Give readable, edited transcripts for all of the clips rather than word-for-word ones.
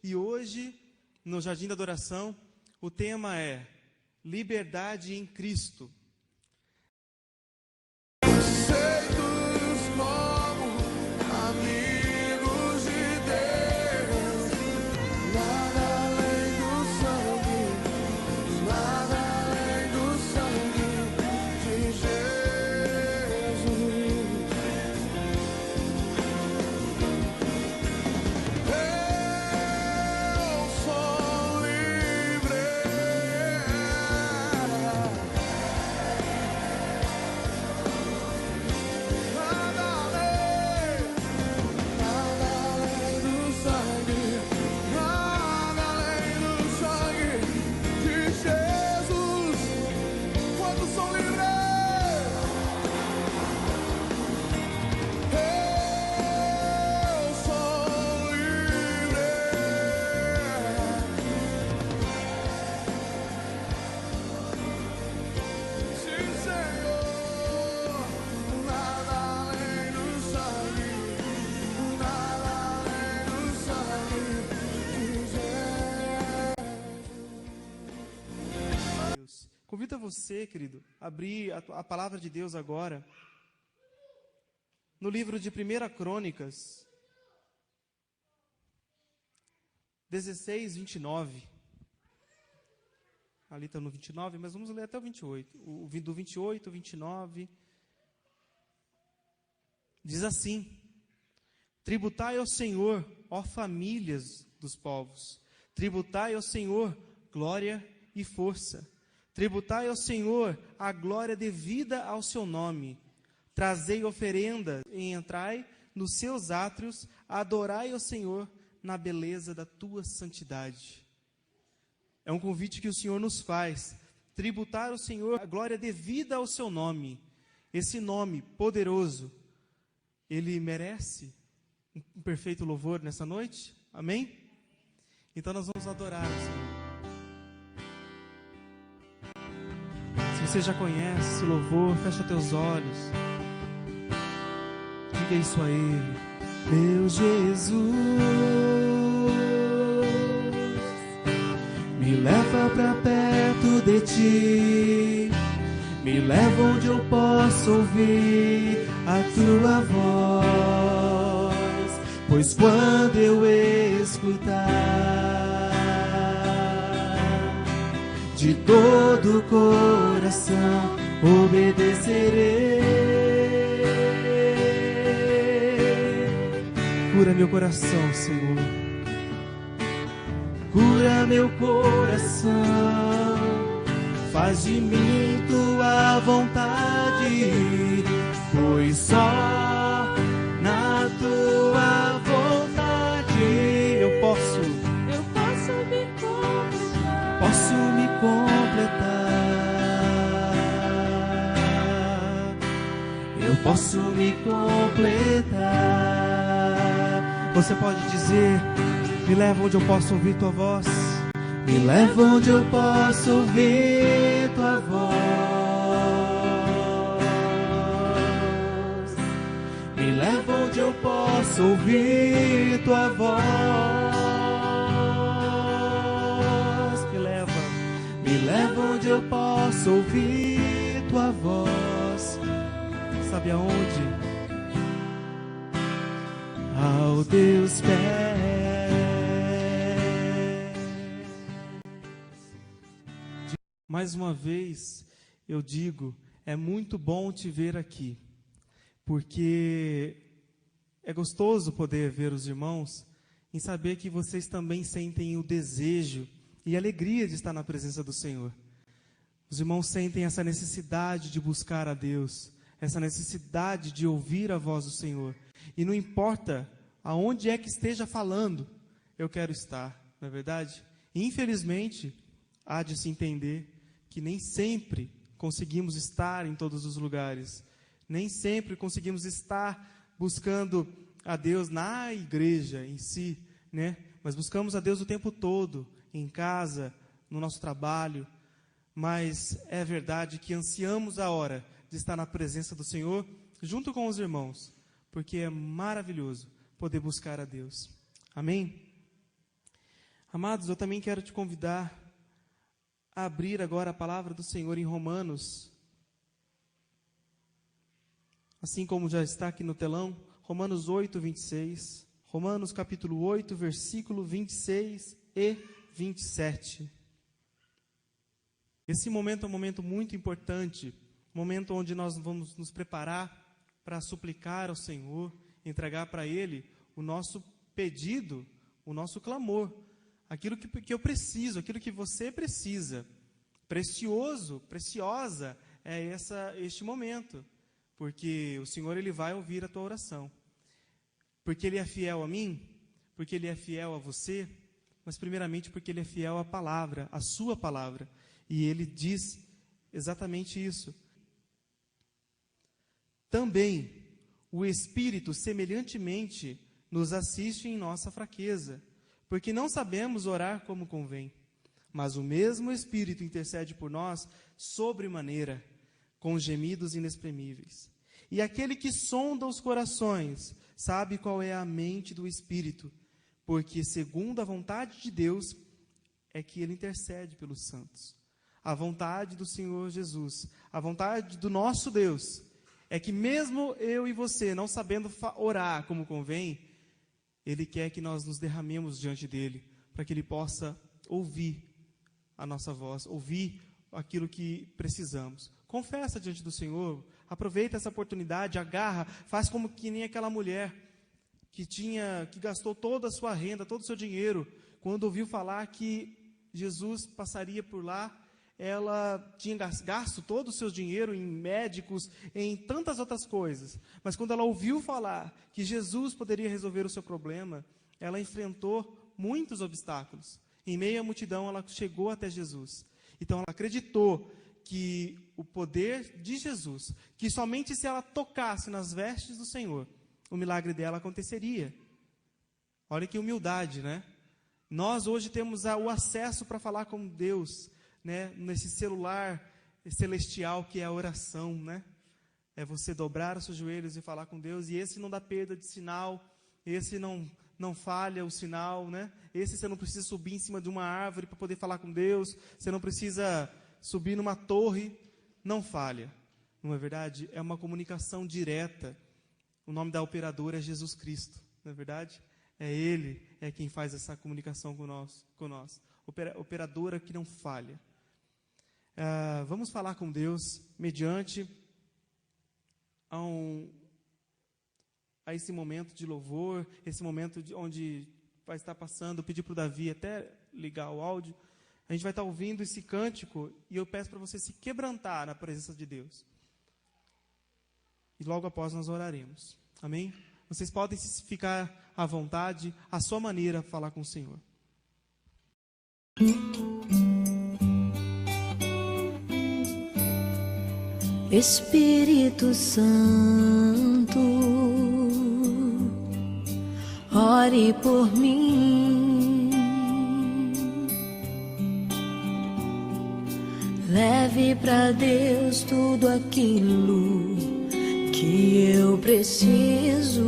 E hoje, no Jardim da Adoração, o tema é Liberdade em Cristo. Convido a você, querido, abrir a palavra de Deus agora no livro de 1 Crônicas 16, 29. Ali está no 29, mas vamos ler até o 28. Do 28, 29. Diz assim: Tributai ao Senhor, ó famílias dos povos. Tributai ao Senhor glória e força. Tributai ao Senhor a glória devida ao seu nome. Trazei oferenda e entrai nos seus átrios, adorai ao Senhor na beleza da tua santidade. É um convite que o Senhor nos faz. Tributar ao Senhor a glória devida ao seu nome. Esse nome poderoso, ele merece um perfeito louvor nessa noite? Amém? Então nós vamos adorar o Senhor. Você já conhece esse louvor, fecha teus olhos. Diga isso a Ele. Meu Jesus, me leva pra perto de Ti. Me leva onde eu posso ouvir a Tua voz. Pois quando eu escutar de todo o coração obedecerei. Cura meu coração, Senhor. Cura meu coração. Faz de mim tua vontade, pois só na tua vontade eu posso me completar. Eu posso me completar. Você pode dizer: me leva onde eu posso ouvir tua voz. Me leva onde eu posso ouvir tua voz. Me leva onde eu posso ouvir tua voz. Me leva onde eu posso ouvir tua voz. Sabe aonde? Ao Deus pés. Mais uma vez eu digo, é muito bom te ver aqui, porque é gostoso poder ver os irmãos em saber que vocês também sentem o desejo e a alegria de estar na presença do Senhor. Os irmãos sentem essa necessidade de buscar a Deus, essa necessidade de ouvir a voz do Senhor. E não importa aonde é que esteja falando, eu quero estar, não é verdade? E, infelizmente, há de se entender que nem sempre conseguimos estar em todos os lugares. Nem sempre conseguimos estar buscando a Deus na igreja em si, né? Mas buscamos a Deus o tempo todo, em casa, no nosso trabalho. Mas é verdade que ansiamos a hora de estar na presença do Senhor, junto com os irmãos, porque é maravilhoso poder buscar a Deus. Amém? Amados, eu também quero te convidar a abrir agora a palavra do Senhor em Romanos, assim como já está aqui no telão, Romanos 8, 26, Romanos capítulo 8, versículo 26 e 27. Esse momento é um momento muito importante, um momento onde nós vamos nos preparar para suplicar ao Senhor, entregar para Ele o nosso pedido, o nosso clamor, aquilo que eu preciso, aquilo que você precisa. Preciosa é este momento, porque o Senhor Ele vai ouvir a tua oração. Porque Ele é fiel a mim, porque Ele é fiel a você, mas primeiramente porque Ele é fiel à palavra, à sua palavra. E Ele diz exatamente isso. Também o Espírito semelhantemente nos assiste em nossa fraqueza, porque não sabemos orar como convém. Mas o mesmo Espírito intercede por nós sobremaneira, com gemidos inexprimíveis. E aquele que sonda os corações sabe qual é a mente do Espírito, porque segundo a vontade de Deus é que Ele intercede pelos santos. A vontade do Senhor Jesus, a vontade do nosso Deus, é que mesmo eu e você não sabendo orar como convém, Ele quer que nós nos derramemos diante dEle, para que Ele possa ouvir a nossa voz, ouvir aquilo que precisamos. Confessa diante do Senhor, aproveita essa oportunidade, agarra, faz como que nem aquela mulher que gastou toda a sua renda, todo o seu dinheiro, quando ouviu falar que Jesus passaria por lá. Ela tinha gasto todo o seu dinheiro em médicos, em tantas outras coisas. Mas quando ela ouviu falar que Jesus poderia resolver o seu problema, ela enfrentou muitos obstáculos. Em meio à multidão, ela chegou até Jesus. Então, ela acreditou que o poder de Jesus, que somente se ela tocasse nas vestes do Senhor, o milagre dela aconteceria. Olha que humildade, né? Nós hoje temos o acesso para falar com Deus, né, nesse celular celestial que é a oração, né? É você dobrar os seus joelhos e falar com Deus, e esse não dá perda de sinal, esse não falha o sinal, né? Esse você não precisa subir em cima de uma árvore para poder falar com Deus, você não precisa subir numa torre, não falha. Não é verdade? É uma comunicação direta. O nome da operadora é Jesus Cristo, não é verdade? É Ele, é quem faz essa comunicação com nós. Operadora que não falha. Vamos falar com Deus mediante a esse momento de louvor, esse momento onde vai estar passando. Eu pedi para o Davi até ligar o áudio. A gente vai estar ouvindo esse cântico e eu peço para você se quebrantar na presença de Deus. E logo após nós oraremos. Amém? Vocês podem ficar à vontade, à sua maneira, falar com o Senhor. Espírito Santo, ore por mim, leve para Deus tudo aquilo que eu preciso.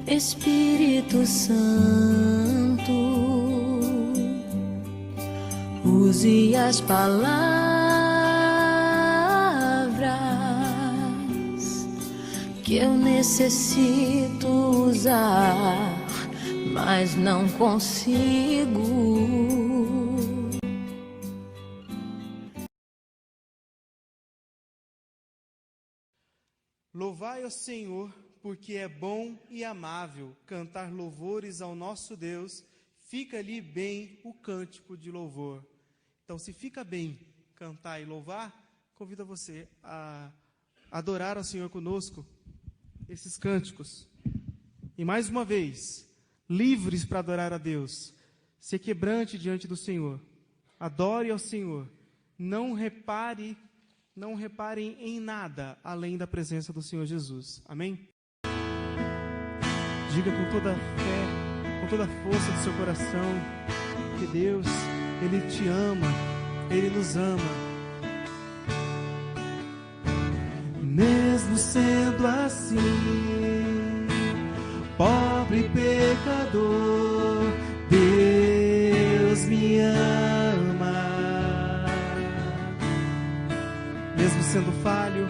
Espírito Santo, use as palavras que eu necessito usar, mas não consigo. Louvai ao Senhor, porque é bom e amável cantar louvores ao nosso Deus. Fica-lhe bem o cântico de louvor. Então, se fica bem cantar e louvar, convido você a adorar ao Senhor conosco esses cânticos. E mais uma vez, livres para adorar a Deus. Se quebrante diante do Senhor. Adore ao Senhor. Não reparem em nada além da presença do Senhor Jesus. Amém? Diga com toda a fé, com toda a força do seu coração, que Deus, Ele te ama, Ele nos ama. Mesmo sendo assim, pobre pecador, sendo falho,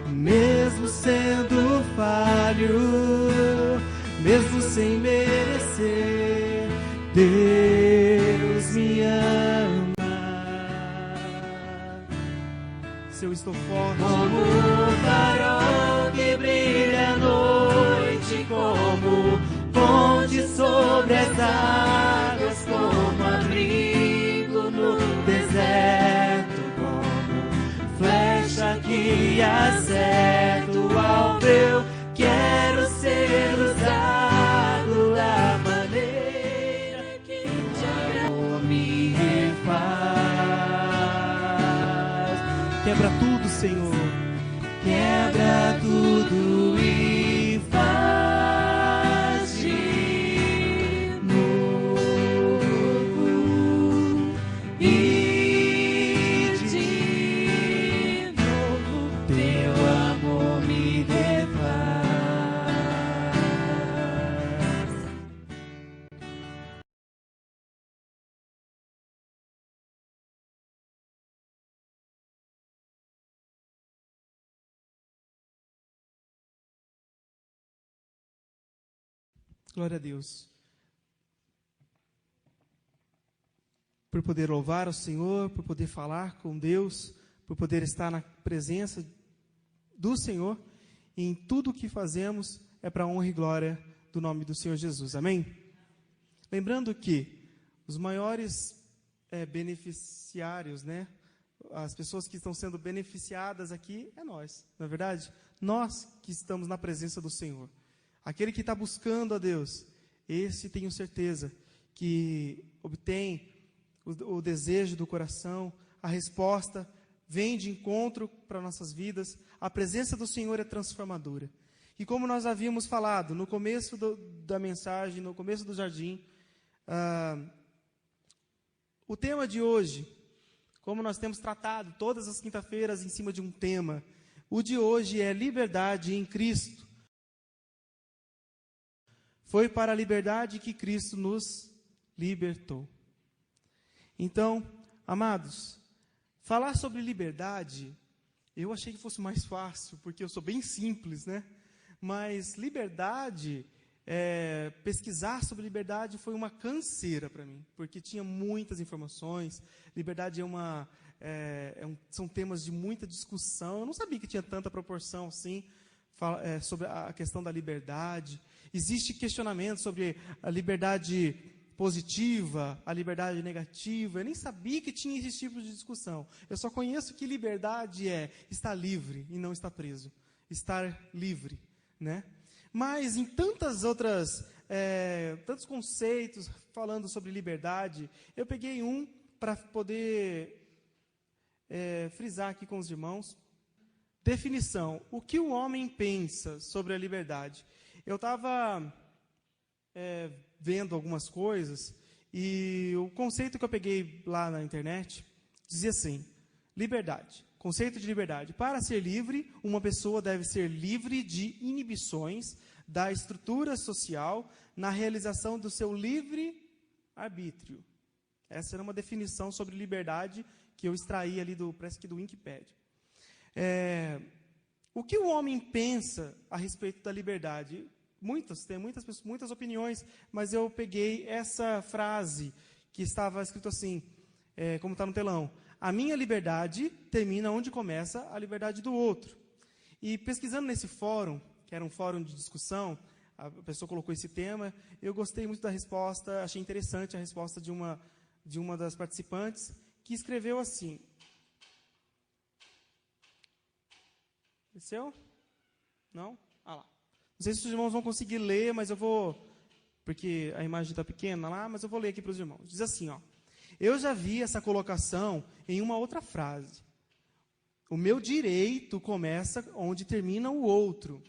mesmo sendo falho, mesmo sem merecer, Deus me ama. Se eu estou forte como o farol que brilha à noite, como ponte sobre as águas, como abrigo no deserto, como flecha que acerta o alvo, eu quero ser usado da maneira que te amor me refaz. Quebra tudo, Senhor. Quebra tudo e faz de novo, e de novo teu amor me refaz. Glória a Deus. Por poder louvar ao Senhor, por poder falar com Deus, por poder estar na presença do Senhor, e em tudo o que fazemos é para a honra e glória do nome do Senhor Jesus. Amém? Lembrando que os maiores beneficiários, né? As pessoas que estão sendo beneficiadas aqui é nós, não é verdade? Nós que estamos na presença do Senhor. Aquele que está buscando a Deus, esse tenho certeza que obtém o desejo do coração, a resposta vem de encontro para nossas vidas. A presença do Senhor é transformadora. E como nós havíamos falado no começo da mensagem, no começo do jardim, o tema de hoje, como nós temos tratado todas as quinta-feiras em cima de um tema, o de hoje é liberdade em Cristo. Foi para a liberdade que Cristo nos libertou. Então, amados, falar sobre liberdade, eu achei que fosse mais fácil, porque eu sou bem simples, né? Mas liberdade, pesquisar sobre liberdade foi uma canseira para mim, porque tinha muitas informações. Liberdade são temas de muita discussão. Eu não sabia que tinha tanta proporção assim, sobre a questão da liberdade. Existe questionamento sobre a liberdade positiva, a liberdade negativa. Eu nem sabia que tinha esse tipo de discussão. Eu só conheço que liberdade é estar livre e não estar preso. Estar livre, né? Mas em tantas outras, tantos conceitos falando sobre liberdade, eu peguei um para poder frisar aqui com os irmãos. Definição: o que o homem pensa sobre a liberdade? Eu estava vendo algumas coisas e o conceito que eu peguei lá na internet dizia assim: liberdade, conceito de liberdade. Para ser livre, uma pessoa deve ser livre de inibições da estrutura social na realização do seu livre arbítrio. Essa era uma definição sobre liberdade que eu extraí ali parece que do Wikipedia. O que o homem pensa a respeito da liberdade? Tem muitas opiniões, mas eu peguei essa frase que estava escrito assim, como está no telão: a minha liberdade termina onde começa a liberdade do outro. E pesquisando nesse fórum, que era um fórum de discussão, a pessoa colocou esse tema, eu gostei muito da resposta, achei interessante a resposta de uma das participantes, que escreveu assim. Desceu? Não? Ah lá. Não sei se os irmãos vão conseguir ler, mas eu vou, porque a imagem está pequena lá, mas eu vou ler aqui para os irmãos. Diz assim, ó: eu já vi essa colocação em uma outra frase. O meu direito começa onde termina o outro.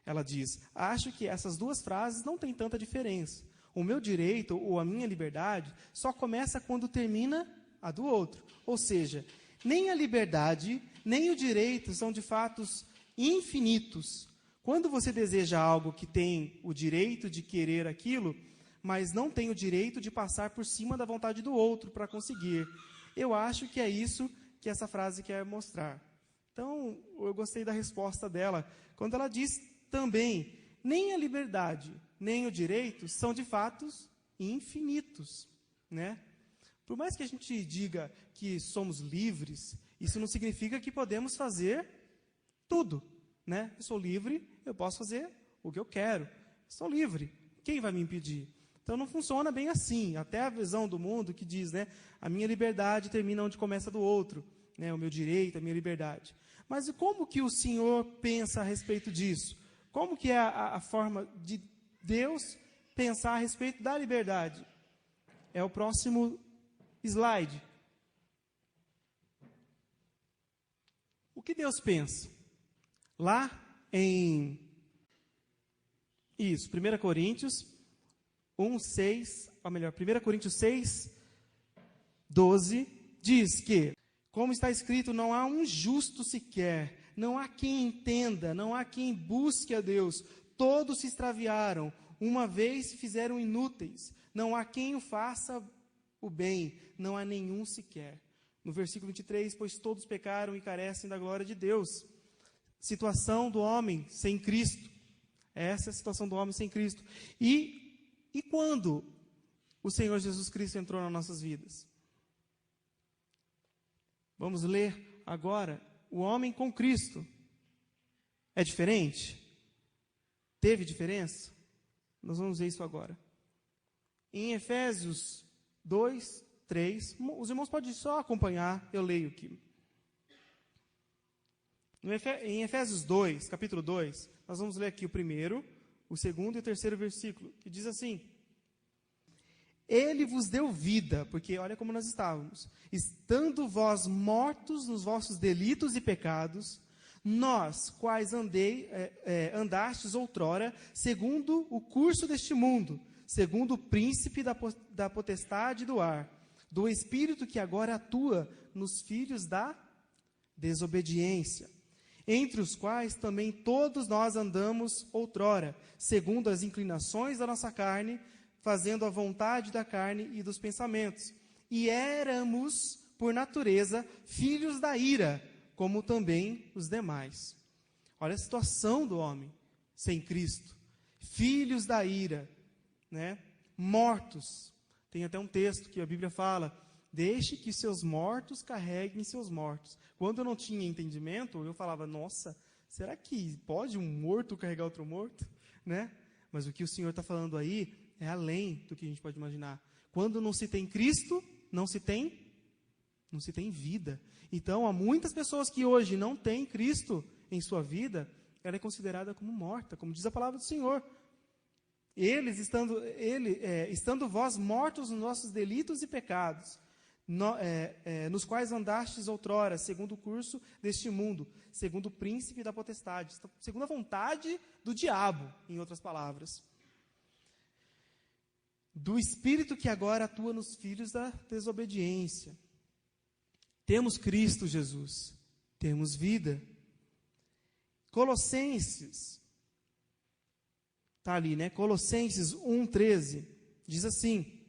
Ela diz: acho que essas duas frases não têm tanta diferença. O meu direito ou a minha liberdade só começa quando termina a do outro. Ou seja, nem a liberdade, nem o direito são de fatos infinitos. Quando você deseja algo que tem o direito de querer aquilo, mas não tem o direito de passar por cima da vontade do outro para conseguir. Eu acho que é isso que essa frase quer mostrar. Então, eu gostei da resposta dela, quando ela diz também, nem a liberdade, nem o direito são de fatos infinitos, né? Por mais que a gente diga que somos livres, isso não significa que podemos fazer tudo, né? Eu sou livre, eu posso fazer o que eu quero. Sou livre. Quem vai me impedir? Então não funciona bem assim. Até a visão do mundo que diz, né? A minha liberdade termina onde começa a do outro, né? O meu direito, a minha liberdade. Mas e como que o Senhor pensa a respeito disso? Como que é a forma de Deus pensar a respeito da liberdade? É o próximo slide. O que Deus pensa? Lá em 1 Coríntios 1:6, ou melhor, 1 Coríntios 6:12, diz que, como está escrito, não há um justo sequer, não há quem entenda, não há quem busque a Deus, todos se extraviaram, uma vez se fizeram inúteis, não há quem o faça o bem, não há nenhum sequer. No versículo 23, pois todos pecaram e carecem da glória de Deus. Situação do homem sem Cristo. Essa é a situação do homem sem Cristo. E quando o Senhor Jesus Cristo entrou nas nossas vidas? Vamos ler agora o homem com Cristo. É diferente? Teve diferença? Nós vamos ver isso agora. Em Efésios 2:3, os irmãos podem só acompanhar, eu leio aqui. Em Efésios 2, capítulo 2, nós vamos ler aqui o primeiro, o segundo e o terceiro versículo, que diz assim: Ele vos deu vida, porque olha como nós estávamos, estando vós mortos nos vossos delitos e pecados, nós, quais andastes outrora, segundo o curso deste mundo, segundo o príncipe da potestade do ar, do espírito que agora atua nos filhos da desobediência, entre os quais também todos nós andamos outrora, segundo as inclinações da nossa carne, fazendo a vontade da carne e dos pensamentos. E éramos, por natureza, filhos da ira, como também os demais. Olha a situação do homem sem Cristo. Filhos da ira, né? Mortos. Tem até um texto que a Bíblia fala: deixe que seus mortos carreguem seus mortos. Quando eu não tinha entendimento, eu falava: nossa, será que pode um morto carregar outro morto? Né? Mas o que o Senhor está falando aí é além do que a gente pode imaginar. Quando não se tem Cristo, não se tem vida. Então, há muitas pessoas que hoje não têm Cristo em sua vida, ela é considerada como morta, como diz a palavra do Senhor. Estando vós mortos nos nossos delitos e pecados, nos quais andastes outrora, segundo o curso deste mundo, segundo o príncipe da potestade, segundo a vontade do diabo, em outras palavras, do espírito que agora atua nos filhos da desobediência. Temos Cristo Jesus, temos vida. Colossenses, está ali, né? Colossenses 1:13, diz assim,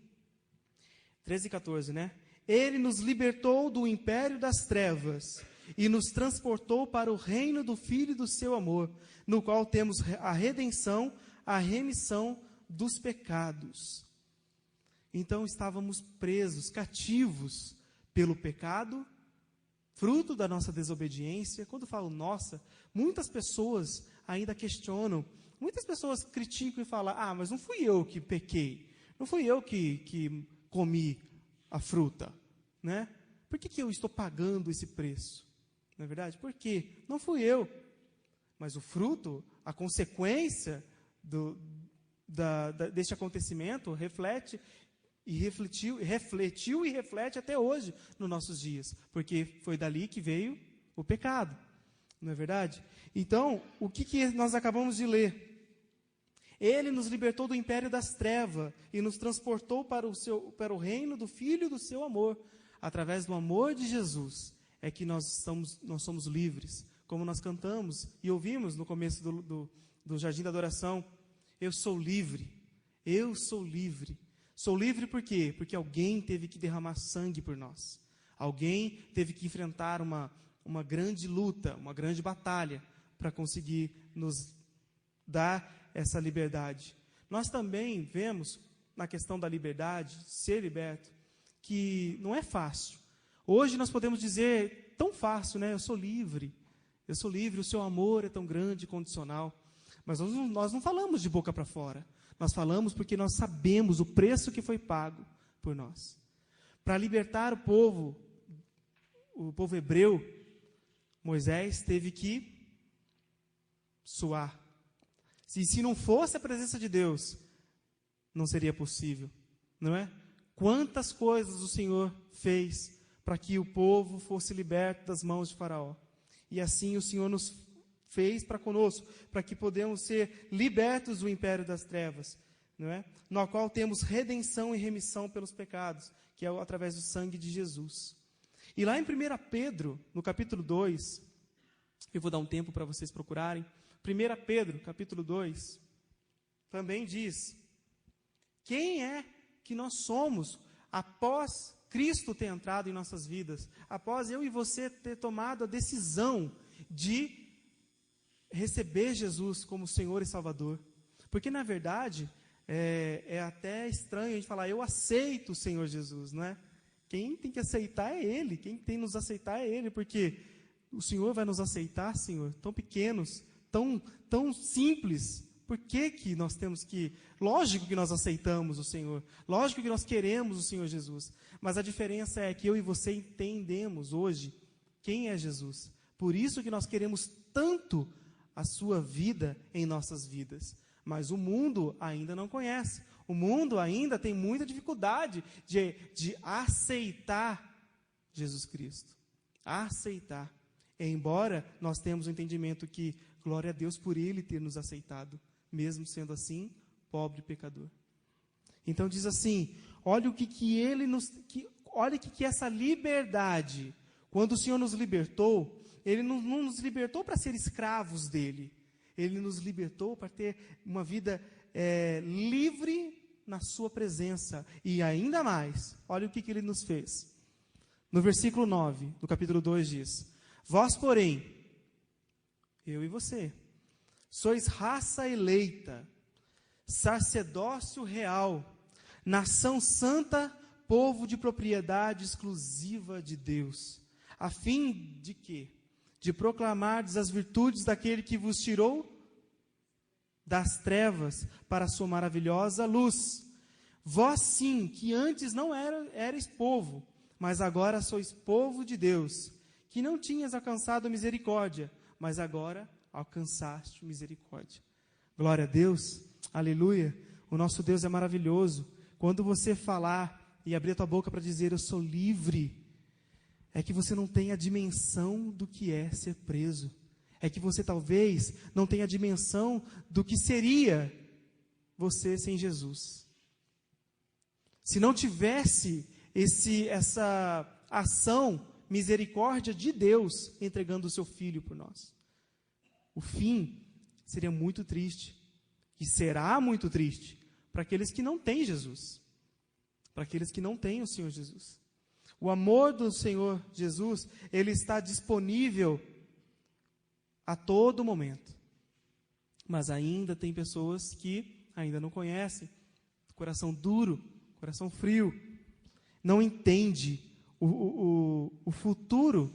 13 e 14, né? Ele nos libertou do império das trevas e nos transportou para o reino do Filho do seu amor, no qual temos a redenção, a remissão dos pecados. Então estávamos presos, cativos pelo pecado, fruto da nossa desobediência. Quando falo nossa, muitas pessoas ainda questionam, muitas pessoas criticam e falam: ah, mas não fui eu que pequei, não fui eu que comi a fruta, né? Por que eu estou pagando esse preço? Não é verdade? Por quê? Não fui eu. Mas o fruto, a consequência deste acontecimento reflete e refletiu e reflete até hoje nos nossos dias, porque foi dali que veio o pecado, não é verdade? Então, o que nós acabamos de ler? Ele nos libertou do império das trevas e nos transportou para o reino do Filho do seu amor. Através do amor de Jesus é que nós somos livres, como nós cantamos e ouvimos no começo do Jardim da Adoração. Eu sou livre, eu sou livre. Sou livre por quê? Porque alguém teve que derramar sangue por nós. Alguém teve que enfrentar uma uma grande luta, uma grande batalha para conseguir nos dar essa liberdade. Nós também vemos, na questão da liberdade, ser liberto, que não é fácil. Hoje nós podemos dizer, tão fácil, né? Eu sou livre, o seu amor é tão grande e condicional. Mas nós não falamos de boca para fora. Nós falamos porque nós sabemos o preço que foi pago por nós. Para libertar o povo hebreu, Moisés teve que suar. Se não fosse a presença de Deus, não seria possível, não é? Quantas coisas o Senhor fez para que o povo fosse liberto das mãos de Faraó. E assim o Senhor nos fez para conosco, para que podemos ser libertos do império das trevas, não é? No qual temos redenção e remissão pelos pecados, que é através do sangue de Jesus. E lá em 1 Pedro, no capítulo 2, eu vou dar um tempo para vocês procurarem, 1 Pedro, capítulo 2, também diz: quem é que nós somos após Cristo ter entrado em nossas vidas, após eu e você ter tomado a decisão de receber Jesus como Senhor e Salvador? Porque, na verdade, é até estranho a gente falar, eu aceito o Senhor Jesus, não é? Quem tem que aceitar é Ele, quem tem que nos aceitar é Ele, porque o Senhor vai nos aceitar, Senhor, tão pequenos, tão simples. Por que nós temos que... Lógico que nós aceitamos o Senhor, lógico que nós queremos o Senhor Jesus, mas a diferença é que eu e você entendemos hoje quem é Jesus. Por isso que nós queremos tanto a sua vida em nossas vidas. Mas o mundo ainda não conhece. O mundo ainda tem muita dificuldade de aceitar Jesus Cristo. Aceitar. Embora nós temos o entendimento que, glória a Deus por Ele ter nos aceitado, mesmo sendo assim, pobre e pecador. Então diz assim, olha o que Ele nos... olha o que essa liberdade, quando o Senhor nos libertou, Ele não nos libertou para ser escravos dEle. Ele nos libertou para ter uma vida livre na sua presença. E ainda mais, olha o que Ele nos fez. No versículo 9, do capítulo 2 diz: vós, porém, eu e você, sois raça eleita, sacerdócio real, nação santa, povo de propriedade exclusiva de Deus, a fim de quê? De proclamardes as virtudes daquele que vos tirou das trevas para a sua maravilhosa luz. Vós sim, que antes não erais povo, mas agora sois povo de Deus, que não tinhas alcançado misericórdia, mas agora alcançaste misericórdia. Glória a Deus, aleluia. O nosso Deus é maravilhoso. Quando você falar e abrir a tua boca para dizer eu sou livre, é que você não tem a dimensão do que é ser preso. É que você talvez não tenha a dimensão do que seria você sem Jesus. Se não tivesse essa ação, misericórdia de Deus entregando o seu Filho por nós, o fim seria muito triste. E será muito triste para aqueles que não têm Jesus, para aqueles que não têm o Senhor Jesus. O amor do Senhor Jesus, Ele está disponível a todo momento. Mas ainda tem pessoas que ainda não conhecem, coração duro, coração frio, não entende o futuro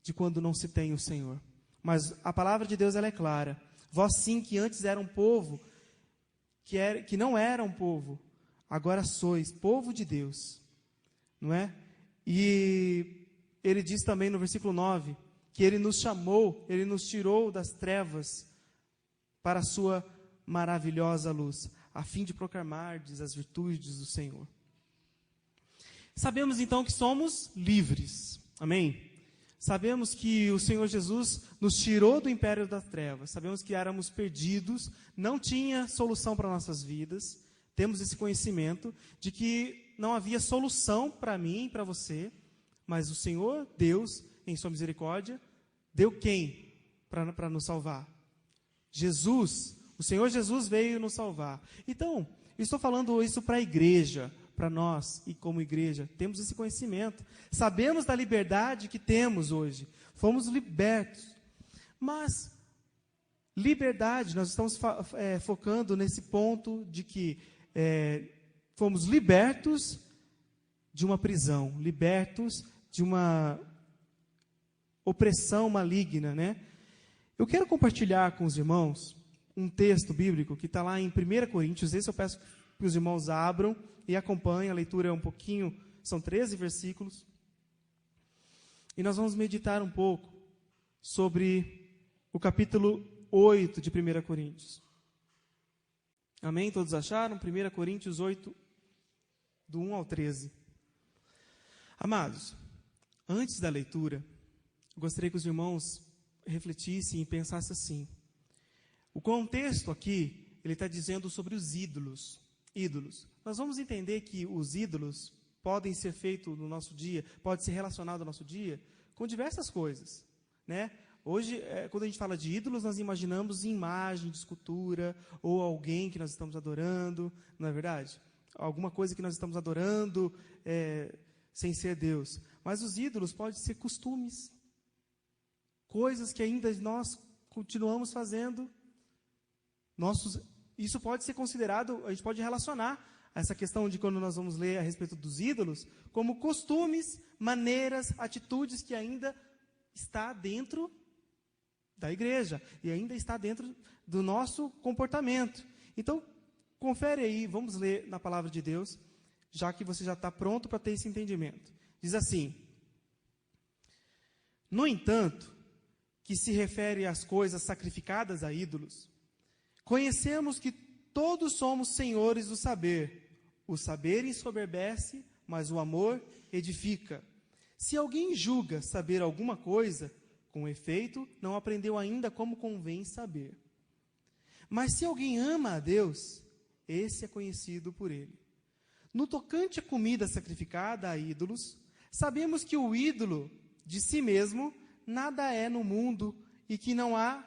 de quando não se tem o Senhor. Mas a palavra de Deus ela é clara. Vós sim que antes eram povo, que não eram povo, agora sois povo de Deus, não é? E ele diz também no versículo 9, que Ele nos chamou, Ele nos tirou das trevas para a sua maravilhosa luz, a fim de proclamardes as virtudes do Senhor. Sabemos então que somos livres, amém? Sabemos que o Senhor Jesus nos tirou do império das trevas, sabemos que éramos perdidos, não tinha solução para nossas vidas, temos esse conhecimento de que não havia solução para mim e para você, mas o Senhor, Deus, em sua misericórdia, deu quem para nos salvar? Jesus. O Senhor Jesus veio nos salvar. Então, estou falando isso para a igreja, para nós, e como igreja, temos esse conhecimento. Sabemos da liberdade que temos hoje. fomos libertos. Mas liberdade, nós estamos focando nesse ponto de que fomos libertos de uma prisão, libertos de uma opressão maligna, né? Eu quero compartilhar com os irmãos um texto bíblico que está lá em 1 Coríntios. Esse eu peço que os irmãos abram e acompanhem. A leitura é um pouquinho, são 13 versículos. E nós vamos meditar um pouco sobre o capítulo 8 de 1 Coríntios. Amém? Todos acharam? 1 Coríntios 8, do 1 ao 13. Amados, antes da leitura, eu gostaria que os irmãos refletissem e pensassem assim. O contexto aqui, ele está dizendo sobre os ídolos. Ídolos. Nós vamos entender que os ídolos podem ser feitos no nosso dia, pode ser relacionado ao nosso dia com diversas coisas, né? Hoje, quando a gente fala de ídolos, nós imaginamos imagem de escultura, ou alguém que nós estamos adorando, não é verdade? Alguma coisa que nós estamos adorando sem ser Deus. Mas os ídolos podem ser costumes, coisas que ainda nós continuamos fazendo. Isso pode ser considerado, a gente pode relacionar essa questão de quando nós vamos ler a respeito dos ídolos, como costumes, maneiras, atitudes que ainda está dentro da igreja e ainda está dentro do nosso comportamento. Então, confere aí, vamos ler na palavra de Deus, já que você já está pronto para ter esse entendimento. Diz assim: no entanto, que se refere às coisas sacrificadas a ídolos, conhecemos que todos somos senhores do saber. O saber ensoberbece, mas o amor edifica. Se alguém julga saber alguma coisa, com efeito, não aprendeu ainda como convém saber. Mas se alguém ama a Deus, esse é conhecido por ele. No tocante à comida sacrificada a ídolos, sabemos que o ídolo de si mesmo nada é no mundo e que não há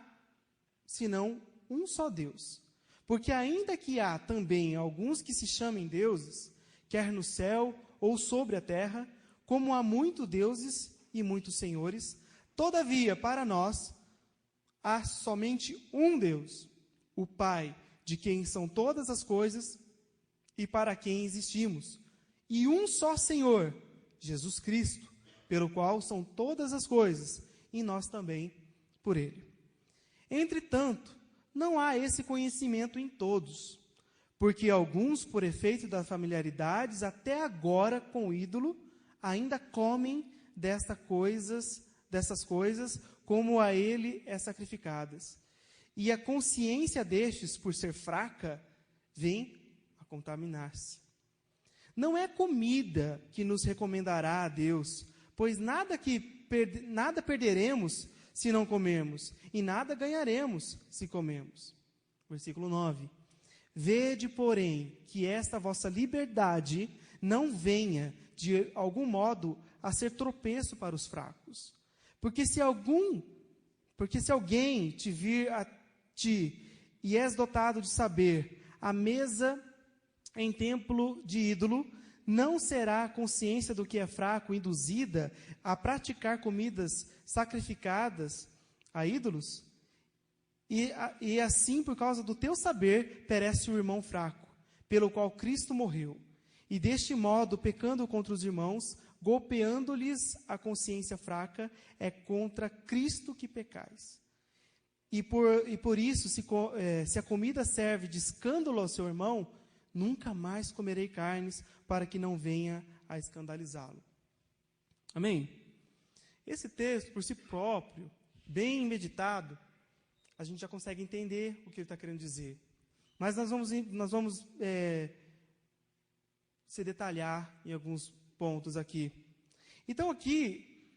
senão um só Deus. Porque ainda que há também alguns que se chamem deuses, quer no céu ou sobre a terra, como há muitos deuses e muitos senhores, todavia para nós há somente um Deus, o Pai, de quem são todas as coisas e para quem existimos, e um só Senhor, Jesus Cristo, pelo qual são todas as coisas, e nós também por ele. Entretanto, não há esse conhecimento em todos, porque alguns, por efeito das familiaridades, até agora com o ídolo, ainda comem dessas coisas, como a ele é sacrificadas. E a consciência destes, por ser fraca, vem a contaminar-se. Não é comida que nos recomendará a Deus, pois nada perderemos se não comermos, e nada ganharemos se comemos. Versículo 9. Vede, porém, que esta vossa liberdade não venha, de algum modo, a ser tropeço para os fracos. Porque se alguém te vir a ti, e és dotado de saber, a mesa em templo de ídolo, não será a consciência do que é fraco induzida a praticar comidas sacrificadas a ídolos? E assim, por causa do teu saber, perece o irmão fraco, pelo qual Cristo morreu. E deste modo, pecando contra os irmãos, golpeando-lhes a consciência fraca, é contra Cristo que pecais. E por isso, se a comida serve de escândalo ao seu irmão, nunca mais comerei carnes, para que não venha a escandalizá-lo. Amém? Esse texto, por si próprio, bem meditado, a gente já consegue entender o que ele está querendo dizer. Mas nós vamos se detalhar em alguns pontos aqui. Então, aqui,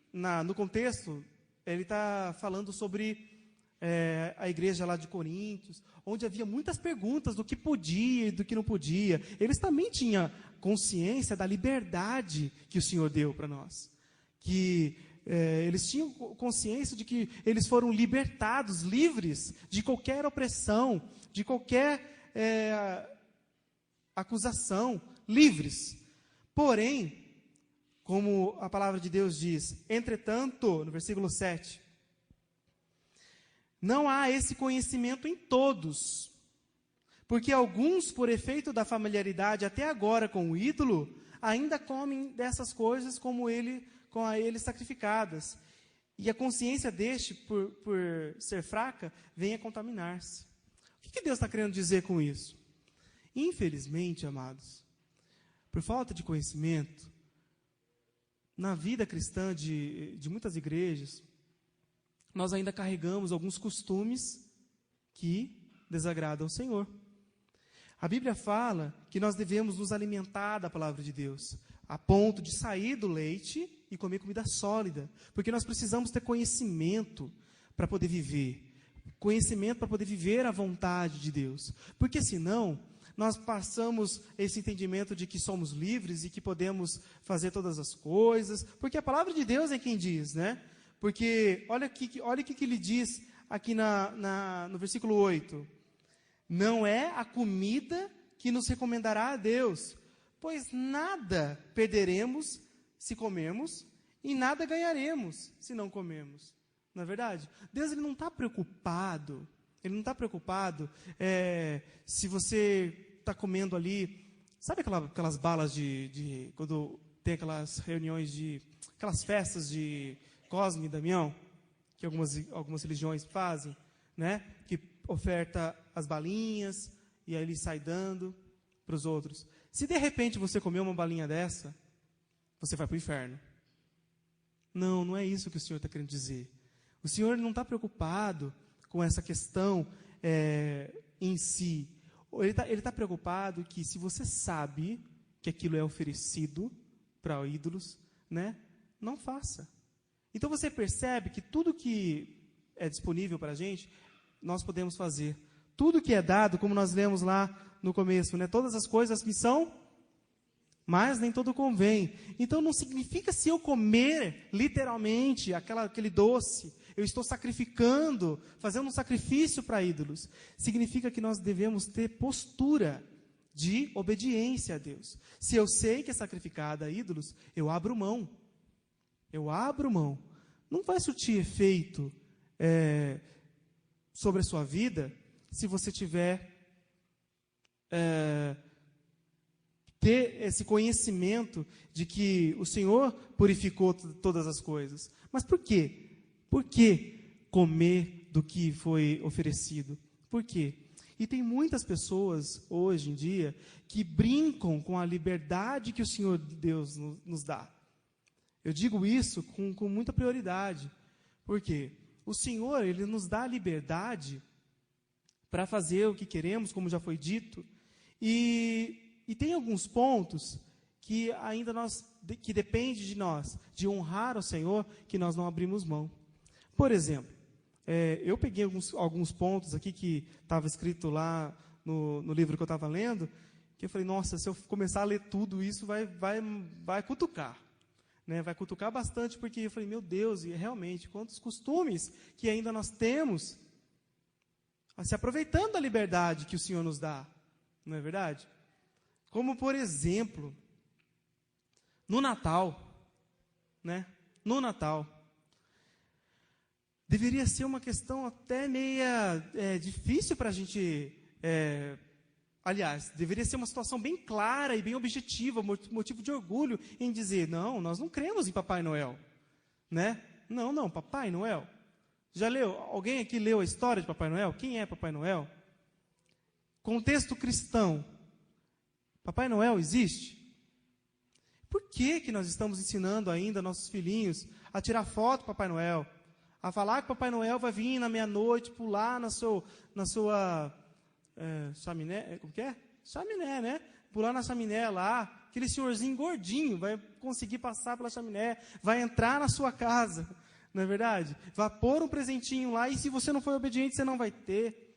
no contexto, ele está falando sobre a igreja lá de Coríntios, onde havia muitas perguntas do que podia e do que não podia. Eles também tinham consciência da liberdade que o Senhor deu para nós. Que eles tinham consciência de que eles foram libertados, livres de qualquer opressão, de qualquer acusação, livres. Porém, como a palavra de Deus diz, entretanto, no versículo 7, não há esse conhecimento em todos, porque alguns, por efeito da familiaridade até agora com o ídolo, ainda comem dessas coisas com a ele sacrificadas. E a consciência deste, por ser fraca, vem a contaminar-se. O que Deus está querendo dizer com isso? Infelizmente, amados, por falta de conhecimento, na vida cristã de muitas igrejas, nós ainda carregamos alguns costumes que desagradam o Senhor. A Bíblia fala que nós devemos nos alimentar da palavra de Deus, a ponto de sair do leite e comer comida sólida, porque nós precisamos ter conhecimento para poder viver, conhecimento para poder viver a vontade de Deus, porque senão nós passamos esse entendimento de que somos livres e que podemos fazer todas as coisas, porque a palavra de Deus é quem diz, né? Porque olha o que ele diz aqui no versículo 8. Não é a comida que nos recomendará a Deus, pois nada perderemos se comermos e nada ganharemos se não comermos. Não é verdade? Deus ele não está preocupado. Ele não está preocupado se você está comendo ali. Sabe aquelas balas de quando tem aquelas reuniões aquelas festas de Cosme e Damião, que algumas religiões fazem, né? Que oferta as balinhas e aí ele sai dando para os outros. Se de repente você comer uma balinha dessa, você vai para o inferno. Não, não é isso que o Senhor está querendo dizer. O Senhor não está preocupado com essa questão em si. Ele está preocupado que se você sabe que aquilo é oferecido para ídolos, né, não faça. Então você percebe que tudo que é disponível para a gente, nós podemos fazer. Tudo que é dado, como nós lemos lá no começo, né, todas as coisas me são, mas nem todo convém. Então não significa se eu comer literalmente aquele doce, eu estou sacrificando, fazendo um sacrifício para ídolos. Significa que nós devemos ter postura de obediência a Deus. Se eu sei que é sacrificado a ídolos, eu abro mão. Eu abro mão. Não vai surtir efeito sobre a sua vida se você tiver ter esse conhecimento de que o Senhor purificou todas as coisas. Mas por quê? Por que comer do que foi oferecido? Por quê? E tem muitas pessoas, hoje em dia, que brincam com a liberdade que o Senhor Deus nos dá. Eu digo isso com muita prioridade. Por quê? O Senhor, Ele nos dá a liberdade para fazer o que queremos, como já foi dito. E tem alguns pontos que ainda que depende de nós, de honrar o Senhor, que nós não abrimos mão. Por exemplo, eu peguei alguns pontos aqui que estava escrito lá no livro que eu estava lendo, que eu falei, nossa, se eu começar a ler tudo isso, vai cutucar. Né? Vai cutucar bastante, porque eu falei, meu Deus, e realmente, quantos costumes que ainda nós temos, se aproveitando da liberdade que o Senhor nos dá, não é verdade? Como, por exemplo, no Natal, né? No Natal, deveria ser uma questão até meia difícil para a gente, aliás, deveria ser uma situação bem clara e bem objetiva, motivo de orgulho em dizer, não, nós não cremos em Papai Noel, né? Não, Papai Noel. Já leu? Alguém aqui leu a história de Papai Noel? Quem é Papai Noel? Contexto cristão. Papai Noel existe? Por que nós estamos ensinando ainda nossos filhinhos a tirar foto do Papai Noel? A falar que Papai Noel vai vir na meia-noite, pular na sua chaminé, como que é? Chaminé, né? Pular na chaminé lá, aquele senhorzinho gordinho vai conseguir passar pela chaminé, vai entrar na sua casa, não é verdade? Vai pôr um presentinho lá e se você não for obediente, você não vai ter.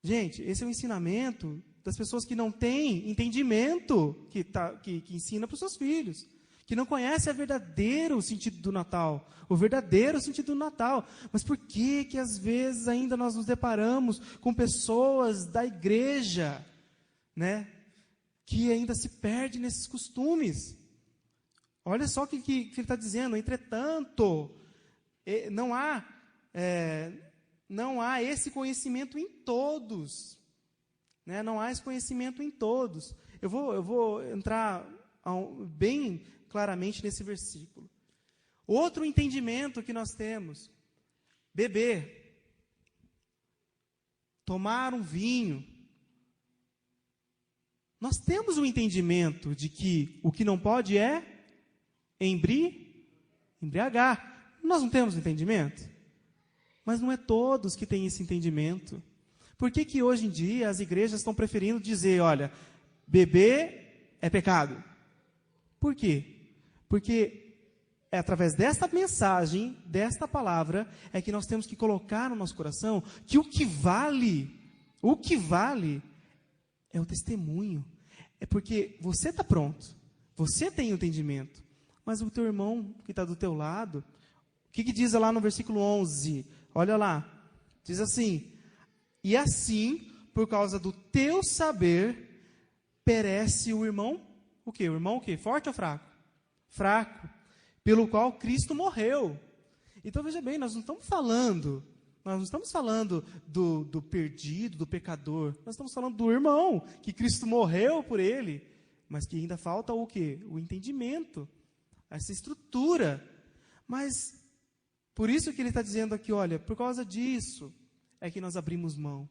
Gente, esse é o ensinamento das pessoas que não têm entendimento que ensina para os seus filhos, que não conhecem o verdadeiro sentido do Natal, o verdadeiro sentido do Natal. Mas por que às vezes ainda nós nos deparamos com pessoas da igreja, né, que ainda se perdem nesses costumes? Olha só o que ele está dizendo. Entretanto, não há esse conhecimento em todos. Né? Não há esse conhecimento em todos. Eu vou entrar bem claramente nesse versículo. Outro entendimento que nós temos: beber, tomar um vinho. Nós temos um entendimento de que o que não pode é embriagar. Nós não temos entendimento? Mas não é todos que têm esse entendimento. Por que hoje em dia as igrejas estão preferindo dizer, olha, beber é pecado? Por quê? Porque é através desta mensagem, desta palavra, é que nós temos que colocar no nosso coração que o que vale é o testemunho. É porque você está pronto, você tem entendimento, mas o teu irmão que está do teu lado, o que diz lá no versículo 11? Olha lá, diz assim: e assim, por causa do teu saber, perece o irmão, o quê? O irmão o quê? Forte ou fraco? Fraco, pelo qual Cristo morreu. Então veja bem, nós não estamos falando do perdido, do pecador. Nós estamos falando do irmão, que Cristo morreu por ele, mas que ainda falta o quê? O entendimento, essa estrutura. Mas, por isso que ele está dizendo aqui, olha, por causa disso, é que nós abrimos mão.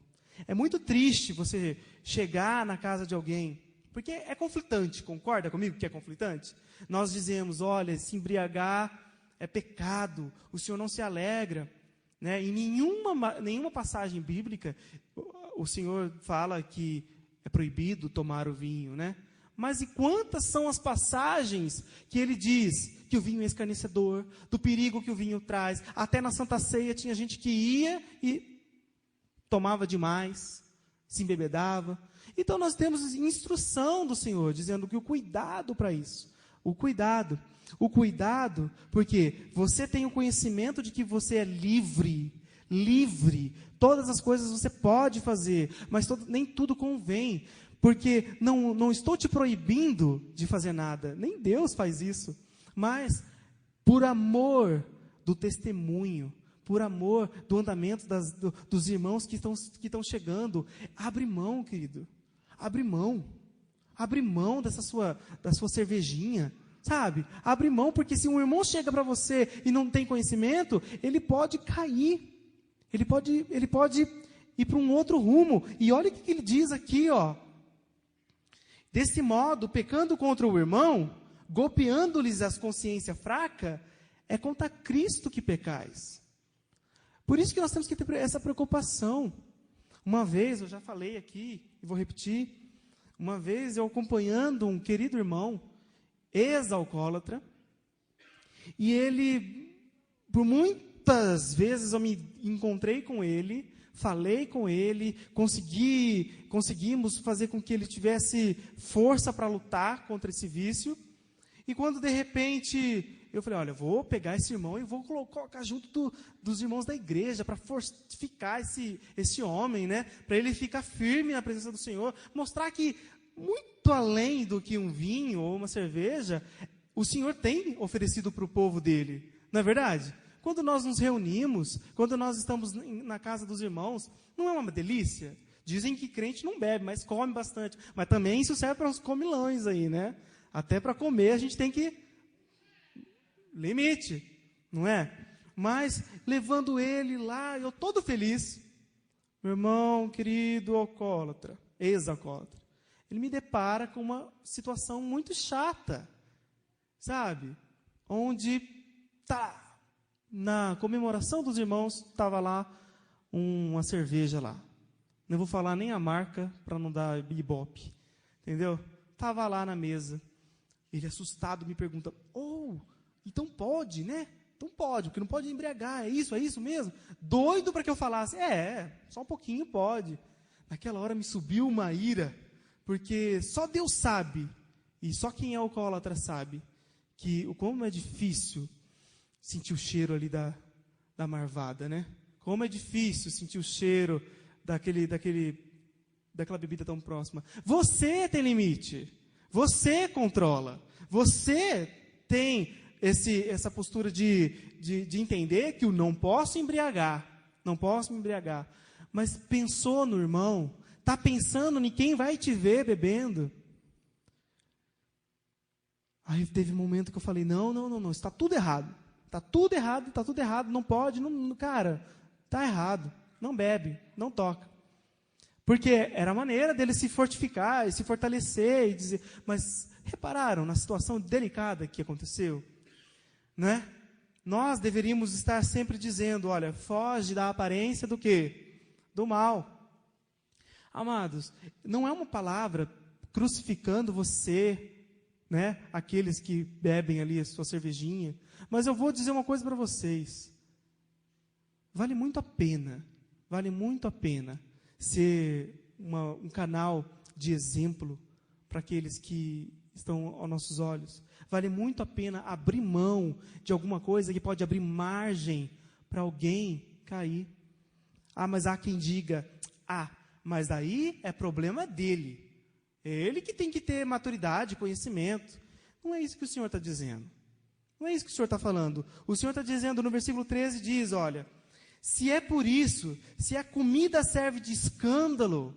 É muito triste você chegar na casa de alguém, porque é conflitante, concorda comigo que é conflitante? Nós dizemos, olha, se embriagar é pecado, o Senhor não se alegra. Né? Em nenhuma passagem bíblica o Senhor fala que é proibido tomar o vinho, né? Mas e quantas são as passagens que ele diz que o vinho é escarnecedor, do perigo que o vinho traz? Até na Santa Ceia tinha gente que ia e tomava demais, se embebedava. Então nós temos instrução do Senhor, dizendo que o cuidado para isso, o cuidado, porque você tem o conhecimento de que você é livre, todas as coisas você pode fazer, mas nem tudo convém, porque não estou te proibindo de fazer nada, nem Deus faz isso, mas por amor do testemunho, por amor do andamento dos irmãos que estão chegando, abre mão, querido, abre mão da sua cervejinha, sabe? Abre mão, porque se um irmão chega para você e não tem conhecimento, ele pode cair, ele pode ir para um outro rumo. E olha o que ele diz aqui, ó. Desse modo, pecando contra o irmão, golpeando-lhes a consciência fraca, é contra Cristo que pecais. Por isso que nós temos que ter essa preocupação. Uma vez, eu já falei aqui, e vou repetir, uma vez eu acompanhando um querido irmão, ex-alcoólatra, e ele, muitas vezes eu me encontrei com ele, falei com ele, conseguimos fazer com que ele tivesse força para lutar contra esse vício, e quando de repente eu falei, olha, vou pegar esse irmão e vou colocar junto dos irmãos da igreja, para fortificar esse homem, né? Para ele ficar firme na presença do Senhor, mostrar que muito além do que um vinho ou uma cerveja, o Senhor tem oferecido para o povo dele, não é verdade? Quando nós nos reunimos, quando nós estamos na casa dos irmãos, não é uma delícia? Dizem que crente não bebe, mas come bastante. Mas também isso serve para os comilões aí, né? Até para comer a gente tem que... limite, não é? Mas levando ele lá, eu todo feliz. Meu irmão querido alcoólatra, ex-alcoólatra, ele me depara com uma situação muito chata, sabe? Onde na comemoração dos irmãos, estava lá uma cerveja lá. Não vou falar nem a marca para não dar ibope, entendeu? Estava lá na mesa. Ele assustado me pergunta, então pode, né? Então pode, porque não pode embriagar, é isso mesmo? Doido para que eu falasse, só um pouquinho pode. Naquela hora me subiu uma ira, porque só Deus sabe, e só quem é alcoólatra sabe, como é difícil sentir o cheiro ali da marvada, né? Como é difícil sentir o cheiro daquela bebida tão próxima. Você tem limite, você controla, você tem essa postura de entender que eu não posso embriagar, não posso me embriagar, mas pensou no irmão, está pensando em quem vai te ver bebendo. Aí teve um momento que eu falei, não, está tudo errado, não pode, cara, está errado, não bebe, não toca. Porque era a maneira dele se fortificar e se fortalecer e dizer, mas repararam na situação delicada que aconteceu? Né? Nós deveríamos estar sempre dizendo, olha, foge da aparência do quê? Do mal. Amados, não é uma palavra crucificando você, né? Aqueles que bebem ali a sua cervejinha. Mas eu vou dizer uma coisa para vocês. Vale muito a pena ser um canal de exemplo para aqueles que estão aos nossos olhos. Vale muito a pena abrir mão de alguma coisa que pode abrir margem para alguém cair. Mas há quem diga, mas aí é problema dele. É ele que tem que ter maturidade, conhecimento. Não é isso que o Senhor está dizendo. Não é isso que o Senhor está falando. O Senhor está dizendo no versículo 13, diz, olha, se é por isso, se a comida serve de escândalo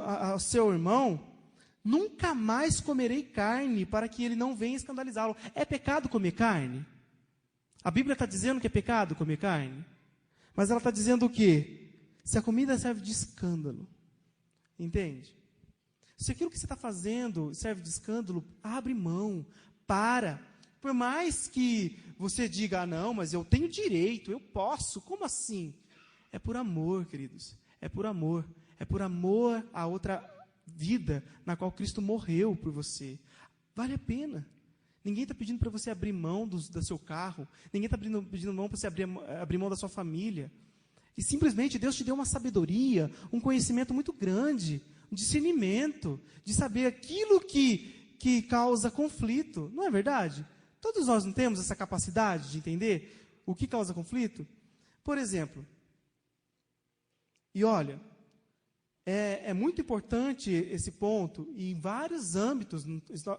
ao seu irmão, nunca mais comerei carne para que ele não venha escandalizá-lo. É pecado comer carne? A Bíblia está dizendo que é pecado comer carne? Mas ela está dizendo o quê? Se a comida serve de escândalo. Entende? Se aquilo que você está fazendo serve de escândalo, abre mão, para. Por mais que você diga, não, mas eu tenho direito, eu posso. Como assim? É por amor, queridos. É por amor. É por amor a outra vida na qual Cristo morreu por você. Vale a pena. Ninguém está pedindo para você abrir mão do seu carro. Ninguém está pedindo mão para você abrir mão da sua família. E simplesmente Deus te deu uma sabedoria, um conhecimento muito grande, um discernimento, de saber aquilo que causa conflito. Não é verdade? Todos nós não temos essa capacidade de entender o que causa conflito? Por exemplo, e olha, é muito importante esse ponto, e em vários âmbitos,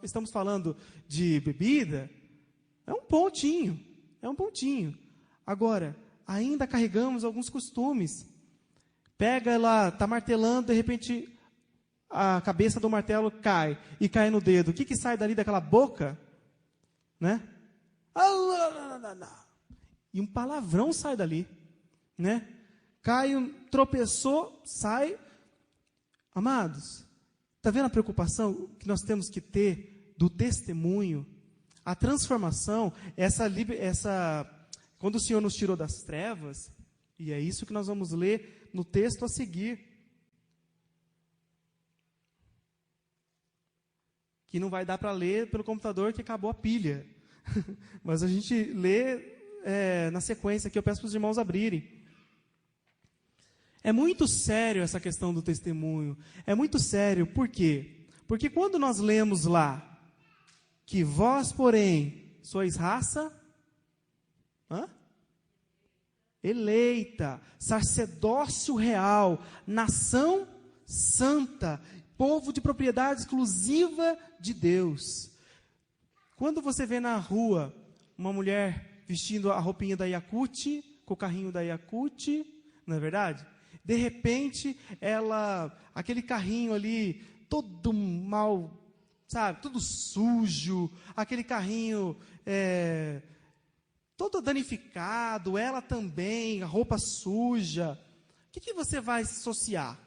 estamos falando de bebida, é um pontinho. Agora, ainda carregamos alguns costumes. Pega lá, está martelando, de repente a cabeça do martelo cai, e cai no dedo. O que sai dali daquela boca? Né? E um palavrão sai dali. Né? Cai, tropeçou, sai. Amados, está vendo a preocupação que nós temos que ter do testemunho? A transformação, quando o Senhor nos tirou das trevas, e é isso que nós vamos ler no texto a seguir, que não vai dar para ler pelo computador que acabou a pilha, mas a gente lê na sequência que eu peço para os irmãos abrirem. É muito sério essa questão do testemunho. É muito sério, por quê? Porque quando nós lemos lá, que vós, porém, sois raça eleita, sacerdócio real, nação santa, povo de propriedade exclusiva de Deus. Quando você vê na rua uma mulher vestindo a roupinha da Yakult, com o carrinho da Yakult, não é verdade? De repente, aquele carrinho ali, todo mal, sabe, todo sujo, aquele carrinho todo danificado, ela também, a roupa suja. O que você vai associar?